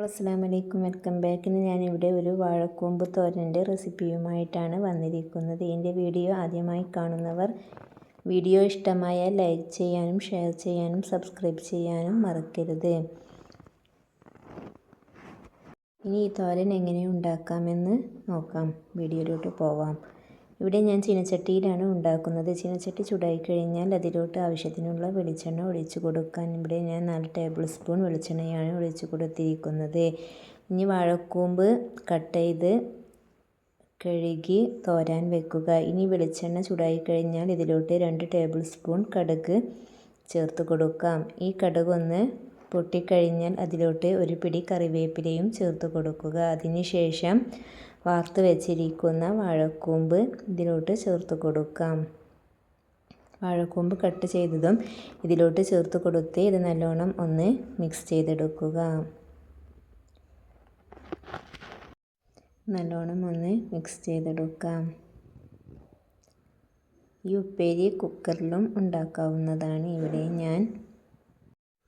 അസ്സലാമലൈക്കും, welcome back. ഞാനിവിടെ ഒരു വാഴക്കൂമ്പ് തോരൻ്റെ റെസിപ്പിയുമായിട്ടാണ് വന്നിരിക്കുന്നത്. എൻ്റെ വീഡിയോ ആദ്യമായി കാണുന്നവർ വീഡിയോ ഇഷ്ടമായാൽ ലൈക്ക് ചെയ്യാനും ഷെയർ ചെയ്യാനും സബ്സ്ക്രൈബ് ചെയ്യാനും മറക്കരുത്. ഇനി ഈ തോരൻ എങ്ങനെ ഉണ്ടാക്കാമെന്ന് നോക്കാം. വീഡിയോയിലോട്ട് പോവാം. ഇവിടെ ഞാൻ ചീനച്ചട്ടിയിലാണ് ഉണ്ടാക്കുന്നത്. ചീനച്ചട്ടി ചൂടായി കഴിഞ്ഞാൽ അതിലോട്ട് ആവശ്യത്തിനുള്ള വെളിച്ചെണ്ണ ഒഴിച്ചു കൊടുക്കാൻ. ഇവിടെ ഞാൻ 4 ടേബിൾ സ്പൂൺ വെളിച്ചെണ്ണയാണ് ഒഴിച്ചു കൊടുത്തിരിക്കുന്നത്. ഇനി വാഴക്കൂമ്പ് കട്ട് ചെയ്ത് കഴുകി തോരാൻ വെക്കുക. ഇനി വെളിച്ചെണ്ണ ചൂടായി കഴിഞ്ഞാൽ ഇതിലോട്ട് 2 ടേബിൾ സ്പൂൺ കടുക് ചേർത്ത് കൊടുക്കാം. ഈ കടുക് ഒന്ന് പൊട്ടിക്കഴിഞ്ഞാൽ അതിലോട്ട് ഒരു പിടി കറിവേപ്പിലയും ചേർത്ത് കൊടുക്കുക. അതിനുശേഷം വാർത്ത് വെച്ചിരിക്കുന്ന വാഴക്കൂമ്പ് ഇതിലോട്ട് ചേർത്ത് കൊടുക്കാം. വാഴക്കൂമ്പ് കട്ട് ചെയ്തതും ഇതിലോട്ട് ചേർത്ത് കൊടുത്ത് ഇത് നല്ലോണം ഒന്ന് മിക്സ് ചെയ്തെടുക്കുക. നല്ലോണം ഒന്ന് മിക്സ് ചെയ്തെടുക്കാം. ഈ ഉപ്പേരി കുക്കറിലും ഉണ്ടാക്കാവുന്നതാണ്. ഇവിടെ ഞാൻ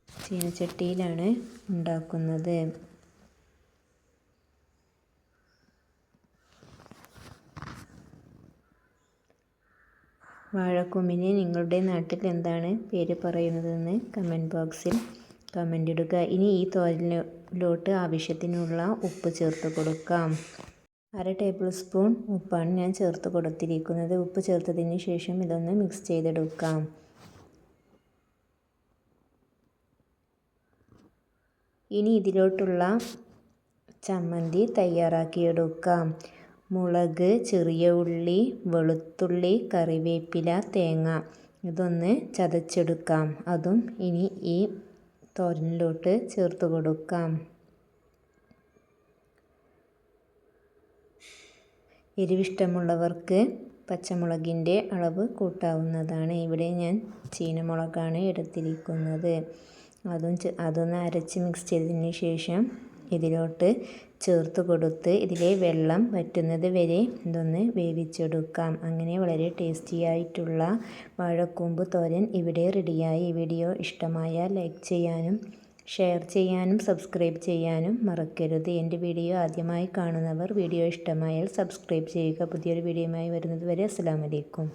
ചീനച്ചട്ടിയിലാണ് ഉണ്ടാക്കുന്നത്. വാഴക്കൂമ്പിന് നിങ്ങളുടെ നാട്ടിൽ എന്താണ് പേര് പറയുന്നതെന്ന് കമൻറ്റ് ബോക്സിൽ കമൻ്റ് ഇടുക. ഇനി ഈ തോരനിലോട്ട് ആവശ്യത്തിനുള്ള ഉപ്പ് ചേർത്ത് കൊടുക്കാം. 1/2 ടേബിൾ സ്പൂൺ ഉപ്പാണ് ഞാൻ ചേർത്ത് കൊടുത്തിരിക്കുന്നത്. ഉപ്പ് ചേർത്തതിന് ശേഷം ഇതൊന്ന് മിക്സ് ചെയ്തെടുക്കാം. ഇനി ഇതിലോട്ടുള്ള ചമ്മന്തി തയ്യാറാക്കിയെടുക്കാം. മുളക്, ചെറിയ ഉള്ളി, വെളുത്തുള്ളി, കറിവേപ്പില, തേങ്ങ ഇതൊന്ന് ചതച്ചെടുക്കാം. അതും ഇനി ഈ തോരനിലോട്ട് ചേർത്ത് കൊടുക്കാം. എരിവിഷ്ടമുള്ളവർക്ക് പച്ചമുളകിൻ്റെ അളവ് കൂട്ടാവുന്നതാണ്. ഇവിടെ ഞാൻ ചീനമുളകാണ് എടുത്തിരിക്കുന്നത്. അതൊന്ന് അരച്ച് മിക്സ് ചെയ്തതിന് ശേഷം ഇതിലോട്ട് ചേർത്ത് കൊടുത്ത് ഇതിലെ വെള്ളം വറ്റുന്നത് വരെ ഇതൊന്ന് വേവിച്ചെടുക്കാം. അങ്ങനെ വളരെ ടേസ്റ്റി ആയിട്ടുള്ള വാഴക്കൂമ്പ് തോരൻ ഇവിടെ റെഡിയായി. വീഡിയോ ഇഷ്ടമായാൽ ലൈക്ക് ചെയ്യാനും ഷെയർ ചെയ്യാനും സബ്സ്ക്രൈബ് ചെയ്യാനും മറക്കരുത്. എൻ്റെ വീഡിയോ ആദ്യമായി കാണുന്നവർ വീഡിയോ ഇഷ്ടമായാൽ സബ്സ്ക്രൈബ് ചെയ്യുക. പുതിയൊരു വീഡിയോയുമായി വരുന്നത് വരെ അസ്സലാമു അലൈക്കും.